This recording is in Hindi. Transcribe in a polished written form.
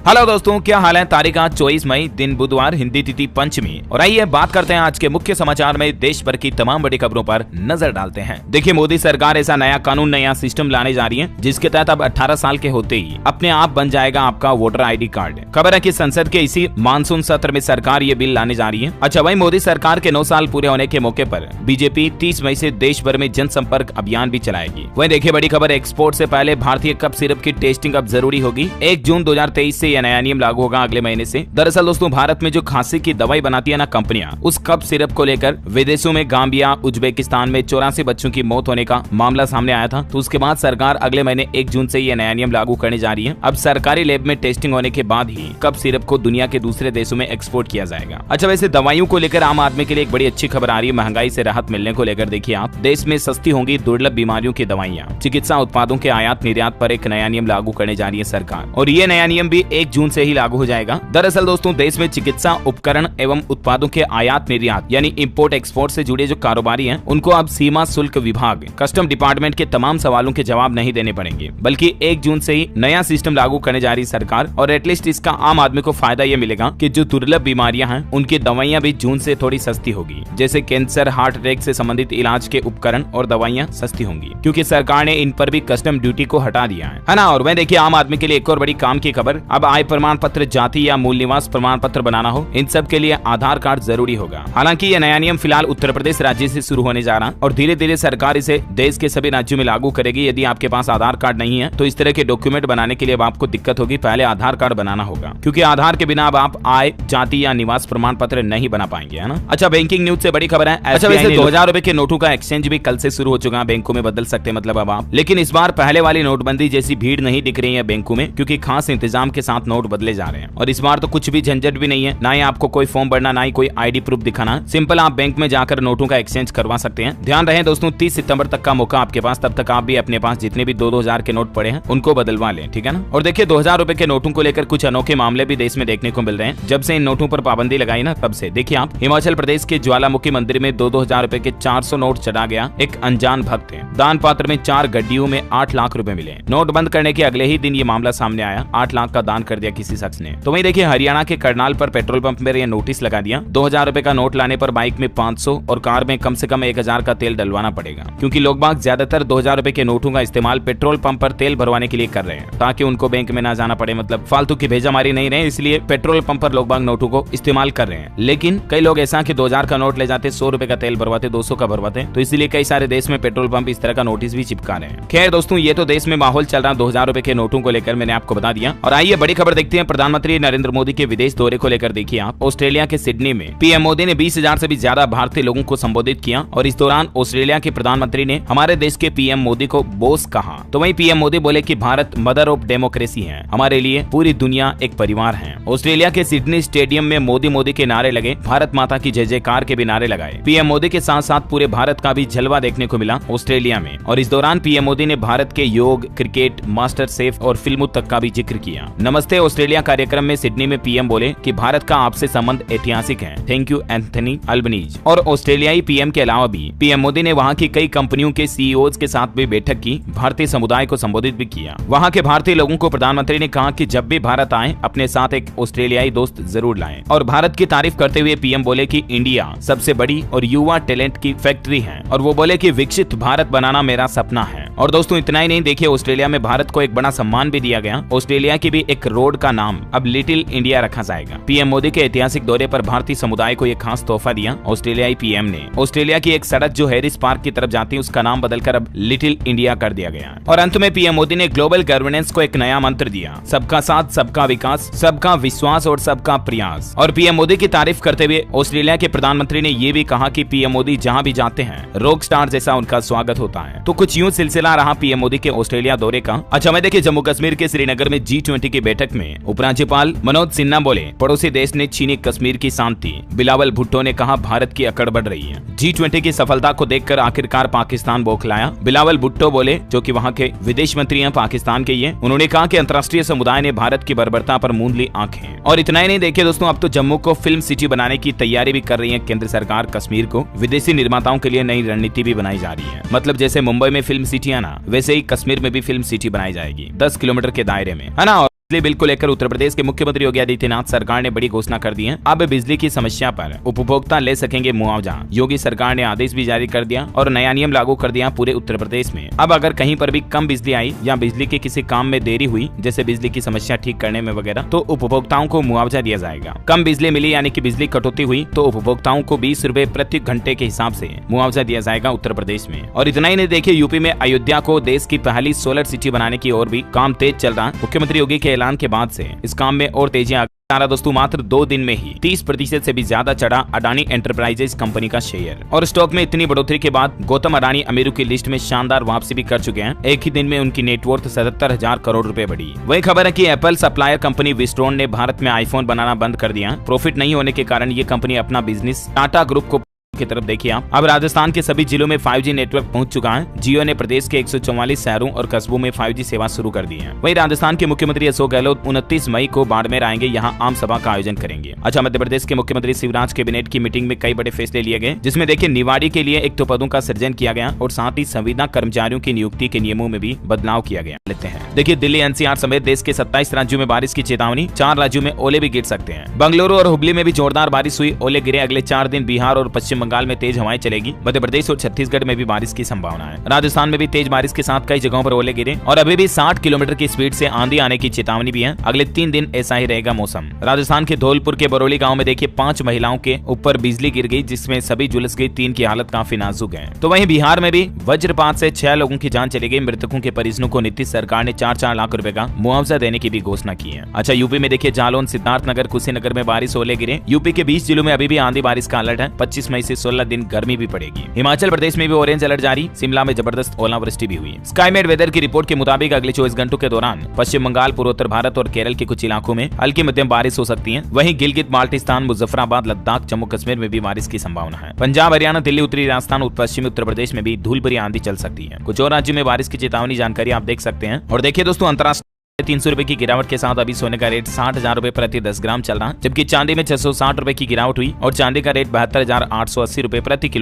हेलो दोस्तों, क्या हाल है। तारीख आज 24 मई, दिन बुधवार, हिंदी तिथि पंचमी। और आइए बात करते हैं आज के मुख्य समाचार में देश भर की तमाम बड़ी खबरों पर नजर डालते हैं। देखिए, मोदी सरकार ऐसा नया कानून, नया सिस्टम लाने जा रही है जिसके तहत अब 18 साल के होते ही अपने आप बन जाएगा आपका वोटर आईडी कार्ड। खबर है कि संसद के इसी मानसून सत्र में सरकार ये बिल लाने जा रही है। अच्छा, वही मोदी सरकार के 9 साल पूरे होने के मौके पर बीजेपी 30 मई से देश भर में जनसंपर्क अभियान भी चलाएगी। वही देखिए, बड़ी खबर, एक्सपोर्ट से पहले भारतीय कफ सिरप की टेस्टिंग अब जरूरी होगी। 1 जून 2023 से यह नया नियम लागू होगा, अगले महीने से। दरअसल दोस्तों, भारत में जो खांसी की दवाई बनाती है ना कंपनियां, उस कफ सिरप को लेकर विदेशों में गाम्बिया, उज्बेकिस्तान में 84 बच्चों की मौत होने का मामला सामने आया था। तो उसके बाद सरकार अगले महीने 1 जून से यह नया नियम लागू करने जा रही है। अब सरकारी लैब में टेस्टिंग होने के बाद ही कफ सिरप को दुनिया के दूसरे देशों में एक्सपोर्ट किया जाएगा। अच्छा, वैसे दवाइयों को लेकर आम आदमी के लिए एक बड़ी अच्छी खबर आ रही है। महंगाई से राहत मिलने को लेकर देखिए आप, देश में सस्ती होंगी दुर्लभ बीमारियों की दवाइयाँ। चिकित्सा उत्पादों के आयात निर्यात पर एक नया नियम लागू करने जा रही है सरकार, और ये नया नियम भी 1 जून से ही लागू हो जाएगा। दरअसल दोस्तों, देश में चिकित्सा उपकरण एवं उत्पादों के आयात निर्यात यानी इंपोर्ट एक्सपोर्ट से जुड़े जो कारोबारी हैं, उनको अब सीमा शुल्क विभाग, कस्टम डिपार्टमेंट के तमाम सवालों के जवाब नहीं देने पड़ेंगे, बल्कि 1 जून से ही नया सिस्टम लागू करने जा रही सरकार। और एटलीस्ट इसका आम आदमी को फायदा ये मिलेगा कि जो दुर्लभ बीमारियां हैं, उनकी दवाइयां भी जून से थोड़ी सस्ती होगी। जैसे कैंसर, हार्ट अटैक से संबंधित इलाज के उपकरण और दवाइयां सस्ती होंगी, क्योंकि सरकार ने इन पर भी कस्टम ड्यूटी को हटा दिया है ना। और वह देखिए, आम आदमी के लिए एक और बड़ी काम की खबर, अब आय प्रमाण पत्र, जाति या मूल निवास प्रमाण पत्र बनाना हो, इन सब के लिए आधार कार्ड जरूरी होगा। हालांकि यह नया नियम फिलहाल उत्तर प्रदेश राज्य से शुरू होने जा रहा, और धीरे धीरे सरकार इसे देश के सभी राज्यों में लागू करेगी। यदि आपके पास आधार कार्ड नहीं है तो इस तरह के डॉक्यूमेंट बनाने के लिए अब आपको दिक्कत होगी, पहले आधार कार्ड बनाना होगा, क्योंकि आधार के बिना अब आप आय, जाति या निवास प्रमाण पत्र नहीं बना पाएंगे, है ना। अच्छा, बैंकिंग न्यूज से बड़ी खबर है। अच्छा, वैसे 2000 रुपए के नोटों का एक्सचेंज भी कल से शुरू हो चुका है, बैंकों में बदल सकते हैं मतलब अब आप। लेकिन इस बार पहले वाली नोटबंदी जैसी भीड़ नहीं दिख रही है बैंकों में, क्योंकि खास इंतजाम के साथ नोट बदले जा रहे हैं। और इस बार तो कुछ भी झंझट भी नहीं है, ना ही आपको कोई फॉर्म भरना, ना ही कोई आईडी प्रूफ दिखाना। सिंपल आप बैंक में जाकर नोटों का एक्सचेंज करवा सकते हैं। ध्यान रहे दोस्तों, 30 सितंबर तक का मौका आपके पास, तब तक आप भी अपने पास जितने भी 2-2000 के नोट पड़े हैं उनको बदलवा लें, ठीक है ना। और देखिए, 2000 रुपए के नोटों को लेकर कुछ अनोखे मामले भी देश में देखने को मिल रहे हैं। जब से इन नोटों पर पाबंदी लगाई ना, तब से देखिए आप, हिमाचल प्रदेश के ज्वालामुखी मंदिर में 2-2000 रुपए के 400 नोट चढ़ा गया एक अनजान भक्त है। दान पात्र में 4 गड्डियों में 8 लाख रुपए मिले। नोट बंद करने के अगले ही दिन ये मामला सामने आया, 8 लाख का दान कर दिया किसी शख्स ने। तो वही देखिए, हरियाणा के करनाल पर पेट्रोल पंप में यह नोटिस लगा दिया, 2000 रुपए का नोट लाने पर बाइक में 500 और कार में कम से कम 1000 का तेल डलवाना पड़ेगा, क्योंकि लोग बाग ज्यादातर 2000 रुपए के नोटों का इस्तेमाल पेट्रोल पंप पर तेल भरवाने के लिए कर रहे हैं, ताकि उनको बैंक में ना जाना पड़े, मतलब फालतू की भेजामारी नहीं रहे, इसलिए पेट्रोल पंप पर लोग बाग नोटों को इस्तेमाल कर रहे हैं। लेकिन कई लोग ऐसा कि 2000 का नोट ले जाते, 100 रुपए का तेल भरवाते, 200 का भरवाते, तो इसलिए कई सारे देश में पेट्रोल पंप इस तरह का नोटिस भी चिपका रहे हैं। खैर दोस्तों, ये तो देश में माहौल चल रहा 2000 रुपए के नोटों को लेकर, मैंने आपको बता दिया। और आइए बड़ी खबर देखते हैं, प्रधानमंत्री नरेंद्र मोदी के विदेश दौरे को लेकर देखिए आप। ऑस्ट्रेलिया के सिडनी में पीएम मोदी ने 20,000 से भी ज्यादा भारतीय लोगों को संबोधित किया, और इस दौरान ऑस्ट्रेलिया के प्रधानमंत्री ने हमारे देश के पीएम मोदी को बॉस कहा। तो वहीं पीएम मोदी बोले कि भारत मदर ऑफ डेमोक्रेसी है, हमारे लिए पूरी दुनिया एक परिवार है। ऑस्ट्रेलिया के सिडनी स्टेडियम में मोदी मोदी के नारे लगे, भारत माता की जय जयकार के भी नारे लगाए। पीएम मोदी के साथ साथ पूरे भारत का भी जलवा देखने को मिला ऑस्ट्रेलिया में। और इस दौरान पीएम मोदी ने भारत के योग, क्रिकेट, मास्टर शेफ और फिल्मों तक का भी जिक्र किया। नमस्ते ऑस्ट्रेलिया कार्यक्रम में सिडनी में पीएम बोले कि भारत का आपसे संबंध ऐतिहासिक है, थैंक यू एंथनी अल्बनीज। और ऑस्ट्रेलियाई पीएम के अलावा भी पीएम मोदी ने वहां की कई कंपनियों के सीईओज के साथ भी बैठक की, भारतीय समुदाय को संबोधित भी किया। वहां के भारतीय लोगों को प्रधानमंत्री ने कहा कि जब भी भारत आए अपने साथ एक ऑस्ट्रेलियाई दोस्त जरूर लाएं। और भारत की तारीफ करते हुए पीएम बोले कि इंडिया सबसे बड़ी और युवा टैलेंट की फैक्ट्री है, और वो बोले कि विकसित भारत बनाना मेरा सपना है। और दोस्तों, इतना ही नहीं, देखिए ऑस्ट्रेलिया में भारत को एक बड़ा सम्मान भी दिया गया। ऑस्ट्रेलिया की भी एक रोड का नाम अब लिटिल इंडिया रखा जाएगा। पीएम मोदी के ऐतिहासिक दौरे पर भारतीय समुदाय को एक खास तोहफा दिया ऑस्ट्रेलियाई पीएम ने। ऑस्ट्रेलिया की एक सड़क जो हैरिस पार्क की तरफ जाती है, उसका नाम बदलकर अब लिटिल इंडिया कर दिया गया। और अंत में पीएम मोदी ने ग्लोबल गवर्नेंस को एक नया मंत्र दिया, सबका साथ, सबका विकास, सबका विश्वास और सबका प्रयास। और पीएम मोदी की तारीफ करते हुए ऑस्ट्रेलिया के प्रधानमंत्री ने यह भी कहा कि पीएम मोदी जहां भी जाते हैं रॉक स्टार जैसा उनका स्वागत होता है। तो कुछ यूं सिलसिला रहा पीएम मोदी के ऑस्ट्रेलिया दौरे का। अच्छा, मैं देखिए, जम्मू कश्मीर के श्रीनगर में G20 की बैठक में उपराज्यपाल मनोज सिन्हा बोले, पड़ोसी देश ने छीनी कश्मीर की शांति। बिलावल भुट्टो ने कहा, भारत की अकड़ बढ़ रही है। G20 की सफलता को देखकर आखिरकार पाकिस्तान बौखलाया। बिलावल भुट्टो बोले, जो कि वहां के विदेश मंत्री हैं, पाकिस्तान के ये, उन्होंने कहा कि अंतर्राष्ट्रीय समुदाय ने भारत की बर्बरता पर मूंद ली आंखें। और इतना ही नहीं, देखिए दोस्तों, अब तो जम्मू को फिल्म सिटी बनाने की तैयारी भी कर रही है केंद्र सरकार। कश्मीर को विदेशी निर्माताओं के लिए नई रणनीति भी बनाई जा रही है। मतलब जैसे मुंबई में फिल्म सिटी है ना, वैसे ही कश्मीर में भी फिल्म सिटी बनाई जाएगी 10 किलोमीटर के दायरे में, है ना। बिजली बिल को लेकर उत्तर प्रदेश के मुख्यमंत्री योगी आदित्यनाथ सरकार ने बड़ी घोषणा कर दी है। अब बिजली की समस्या पर उपभोक्ता ले सकेंगे मुआवजा। योगी सरकार ने आदेश भी जारी कर दिया और नया नियम लागू कर दिया पूरे उत्तर प्रदेश में। अब अगर कहीं पर भी कम बिजली आई या बिजली के किसी काम में देरी हुई, जैसे बिजली की समस्या ठीक करने में वगैरह, तो उपभोक्ताओं को मुआवजा दिया जाएगा। कम बिजली मिली यानी कि बिजली कटौती हुई तो उपभोक्ताओं को 20 रुपए प्रति घंटे के हिसाब से मुआवजा दिया जाएगा उत्तर प्रदेश में। और इतना ही नहीं, देखिए यूपी में अयोध्या को देश की पहली सोलर सिटी बनाने की ओर भी काम तेज चल रहा है। मुख्यमंत्री योगी के ऐलान के बाद से इस काम में और तेजी आ दोस्तों मात्र 2 दिन में ही 30% से भी ज्यादा चढ़ा अडानी एंटरप्राइजेज कंपनी का शेयर। और स्टॉक में इतनी बढ़ोतरी के बाद गौतम अडानी अमीरों की लिस्ट में शानदार वापसी भी कर चुके हैं। एक ही दिन में उनकी नेटवर्थ 77,000 करोड़ रुपए बढ़ी। वही खबर है कि एप्पल सप्लायर कंपनी विस्ट्रॉन ने भारत में आईफोन बनाना बंद कर दिया। प्रॉफिट नहीं होने के कारण ये कंपनी अपना बिजनेस टाटा ग्रुप को की तरफ देखिए आप। अब राजस्थान के सभी जिलों में 5G नेटवर्क पहुंच चुका है। जियो ने प्रदेश के 144 शहरों और कस्बों में 5G सेवा शुरू कर दी है। वहीं राजस्थान के मुख्यमंत्री अशोक गहलोत 29 मई को बाड़मेर आएंगे, यहां आम सभा का आयोजन करेंगे। अच्छा, मध्य प्रदेश के मुख्यमंत्री शिवराज कैबिनेट की मीटिंग में कई बड़े फैसले लिए गए, जिसमें देखिए निवाड़ी के लिए 100 पदों का सृजन किया गया और साथ ही संविदा कर्मचारियों की नियुक्ति के नियमों में भी बदलाव किया गया। लेते हैं देखिए दिल्ली NCR समेत देश के 27 राज्यों में बारिश की चेतावनी। 4 राज्यों में ओले भी गिर सकते हैं। बेंगलुरु और हुबली में भी जोरदार बारिश हुई, ओले गिरे। अगले 4 दिन बिहार और पश्चिम बंगाल में तेज हवाएं चलेगी। मध्य प्रदेश और छत्तीसगढ़ में भी बारिश की संभावना है। राजस्थान में भी तेज बारिश के साथ कई जगहों पर ओले गिरे और अभी भी 60 किलोमीटर की स्पीड से आंधी आने की चेतावनी भी है। अगले 3 दिन ऐसा ही रहेगा मौसम। राजस्थान के धौलपुर के बरौली गांव में देखिए 5 महिलाओं के ऊपर बिजली गिर गई, जिसमें सभी झुलस गई। 3 की हालत काफी नाजुक है। तो वहीं बिहार में भी वज्रपात से 6 लोगों की जान चली गई। मृतकों के परिजनों को नीतीश सरकार ने 4-4 लाख रुपए का मुआवजा देने की भी घोषणा की है। अच्छा, यूपी में देखिए जालौन, सिद्धार्थनगर, कुशीनगर में बारिश, ओले गिरे। यूपी के 20 जिलों में अभी भी आंधी बारिश का अलर्ट है। 25 मई से 16 दिन गर्मी भी पड़ेगी। हिमाचल प्रदेश में भी ऑरेंज अलर्ट जारी। शिमला में जबरदस्त ओलावृष्टि भी हुई। स्काईमेट वेदर की रिपोर्ट के मुताबिक अगले 24 घंटों के दौरान पश्चिम बंगाल, पूर्वोत्तर भारत और केरल के कुछ इलाकों में हल्की मध्यम बारिश हो सकती है। वहीं गिलगित बाल्टिस्तान, मुजफ्फराबाद, लद्दाख, जम्मू कश्मीर में भी बारिश की संभावना है। पंजाब, हरियाणा, दिल्ली, उत्तरी राजस्थान, पश्चिमी उत्तर प्रदेश में भी धूल भरी आंधी चल सकती है। कुछ और राज्यों में बारिश की चेतावनी जानकारी आप देख सकते हैं। और देखिए दोस्तों, अंतरराष्ट्रीय 300 रुपए की गिरावट के साथ अभी सोने का रेट 60,000 रुपए प्रति 10 ग्राम चल रहा है, जबकि चांदी में 660 रुपए की गिरावट हुई और चांदी का रेट 72,880 रुपए प्रति किलो